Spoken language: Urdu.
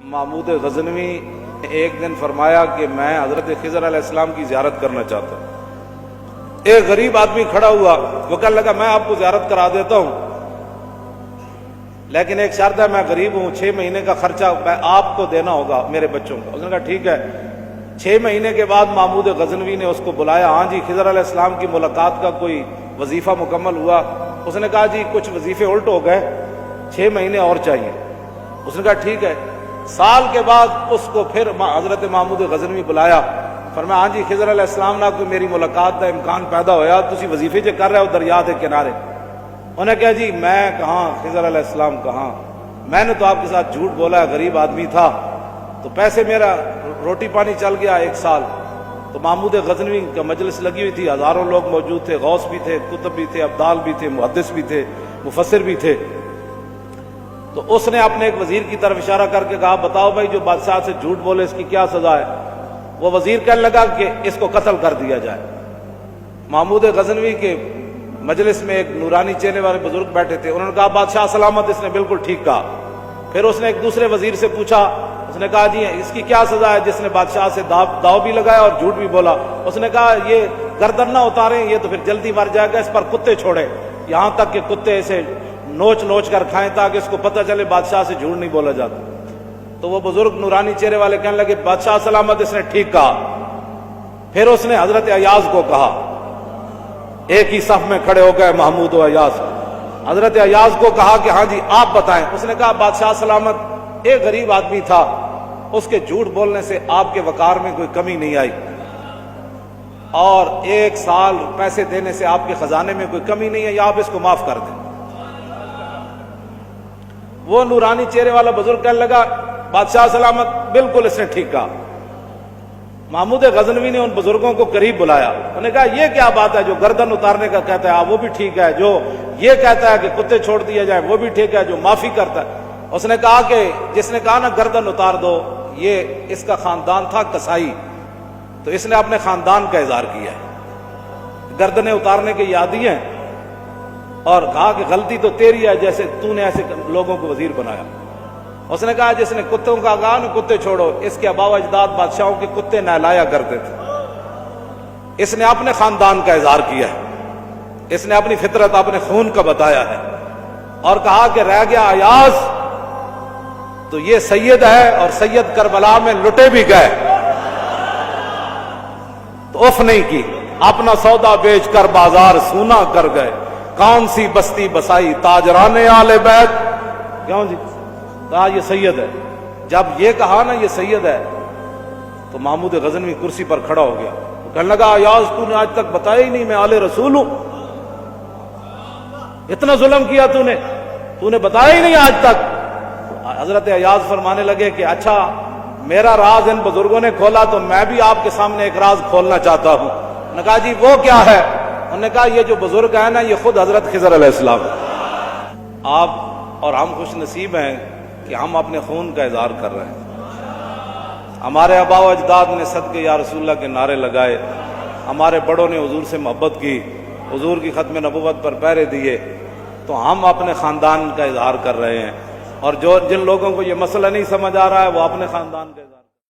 محمود غزنوی نے ایک دن فرمایا کہ میں حضرت خضر علیہ السلام کی زیارت کرنا چاہتا ہوں۔ ایک غریب آدمی کھڑا ہوا، وہ کہنے لگا میں آپ کو زیارت کرا دیتا ہوں، لیکن ایک شرط ہے، میں غریب ہوں، 6 مہینے کا خرچہ میں آپ کو دینا ہوگا میرے بچوں کا۔ اس نے کہا ٹھیک ہے۔ 6 مہینے کے بعد محمود غزنوی نے اس کو بلایا، ہاں جی خضر علیہ السلام کی ملاقات کا کوئی وظیفہ مکمل ہوا؟ اس نے کہا جی کچھ وظیفے الٹ ہو گئے، 6 مہینے اور چاہیے۔ اس نے کہا ٹھیک ہے۔ سال کے بعد اس کو پھر حضرت محمود غزنوی بلایا، فرمایا ہاں جی خضر علیہ السلام نہ کوئی میری ملاقات کا امکان پیدا ہویا، تسی وظیفے جو کر رہے ہو دریا کے کنارے۔ انہوں نے کہا جی میں کہاں، خضر علیہ السلام کہاں، میں نے تو آپ کے ساتھ جھوٹ بولا ہے، غریب آدمی تھا تو پیسے میرا روٹی پانی چل گیا 1 سال۔ تو محمود غزنوی کا مجلس لگی ہوئی تھی، ہزاروں لوگ موجود تھے، غوث بھی تھے، کتب بھی تھے، ابدال بھی تھے، محدث بھی تھے، مفسر بھی تھے۔ تو اس نے اپنے ایک وزیر کی طرف اشارہ کر کے کہا بتاؤ بھائی جو بادشاہ سے جھوٹ بولے اس کی کیا سزا ہے؟ وہ وزیر کہنے لگا کہ اس کو قتل کر دیا جائے۔ محمود غزنوی کے مجلس میں ایک نورانی چہرے والے بزرگ بیٹھے تھے، انہوں نے کہا بادشاہ سلامت، اس نے بالکل ٹھیک کہا۔ پھر اس نے ایک دوسرے وزیر سے پوچھا، اس نے کہا جی اس کی کیا سزا ہے جس نے بادشاہ سے داؤ بھی لگایا اور جھوٹ بھی بولا؟ اس نے کہا یہ گردن نہ اتاریں، یہ تو پھر جلدی مر جائے گا، اس پر کتے چھوڑیں، یہاں تک کہ کتے اسے نوچ نوچ کر کھائیں تاکہ اس کو پتہ چلے بادشاہ سے جھوٹ نہیں بولا جاتا۔ تو وہ بزرگ نورانی چہرے والے کہنے لگے بادشاہ سلامت، اس نے ٹھیک کہا۔ پھر اس نے حضرت ایاز کو کہا، ایک ہی صف میں کھڑے ہو گئے محمود و ایاز، حضرت ایاز کو کہا کہ ہاں جی آپ بتائیں۔ اس نے کہا بادشاہ سلامت ایک غریب آدمی تھا، اس کے جھوٹ بولنے سے آپ کے وقار میں کوئی کمی نہیں آئی، اور 1 سال پیسے دینے سے آپ کے خزانے میں کوئی کمی نہیں ہے، یا آپ اس کو معاف کر دیں۔ وہ نورانی چہرے والا بزرگ کہنے لگا بادشاہ سلامت بالکل اس نے ٹھیک کہا۔ محمود غزنوی نے ان بزرگوں کو قریب بلایا، انہوں نے کہا یہ کیا بات ہے، جو گردن اتارنے کا کہتا ہے وہ بھی ٹھیک ہے، جو یہ کہتا ہے کہ کتے چھوڑ دیا جائے وہ بھی ٹھیک ہے، جو معافی کرتا ہے۔ اس نے کہا کہ جس نے کہا نا گردن اتار دو، یہ اس کا خاندان تھا کسائی، تو اس نے اپنے خاندان کا اظہار کیا ہے، گردنیں اتارنے کے یادی ہیں، اور کہا کہ غلطی تو تیری ہے جیسے تو نے ایسے لوگوں کو وزیر بنایا۔ اس نے کہا جس نے کتوں کا کہا نا کتے چھوڑو، اس کے آباء و اجداد بادشاہوں کے کتے نہلایا کرتے تھے۔ اس نے اپنے خاندان کا اظہار کیا ہے، اس نے اپنی فطرت اپنے خون کا بتایا ہے، اور کہا کہ رہ گیا ایاز تو یہ سید ہے، اور سید کربلا میں لٹے بھی گئے تو اف نہیں کی، اپنا سودا بیچ کر بازار سونا کر گئے، کون سی بستی بسائی تاجران آل بیت۔ کیوں جی؟ کہا یہ سید ہے۔ جب یہ کہا نا یہ سید ہے تو محمود غزنوی کرسی پر کھڑا ہو گیا، کہنے لگا ایاز تو نے آج تک بتایا ہی نہیں میں آل رسول ہوں، اتنا ظلم کیا تو نے بتایا ہی نہیں آج تک۔ حضرت ایاز فرمانے لگے کہ اچھا میرا راز ان بزرگوں نے کھولا تو میں بھی آپ کے سامنے ایک راز کھولنا چاہتا ہوں۔ انہوں نے کہا جی وہ کیا ہے؟ انہوں نے کہا یہ جو بزرگ ہیں نا یہ خود حضرت خضر علیہ السلام ہے۔ آپ اور ہم خوش نصیب ہیں کہ ہم اپنے خون کا اظہار کر رہے ہیں۔ ہمارے آباء و اجداد نے صدقے یا رسول اللہ کے نعرے لگائے، ہمارے بڑوں نے حضور سے محبت کی، حضور کی ختم نبوت پر پہرے دیے، تو ہم اپنے خاندان کا اظہار کر رہے ہیں، اور جن لوگوں کو یہ مسئلہ نہیں سمجھ آ رہا ہے وہ اپنے خاندان کا اظہار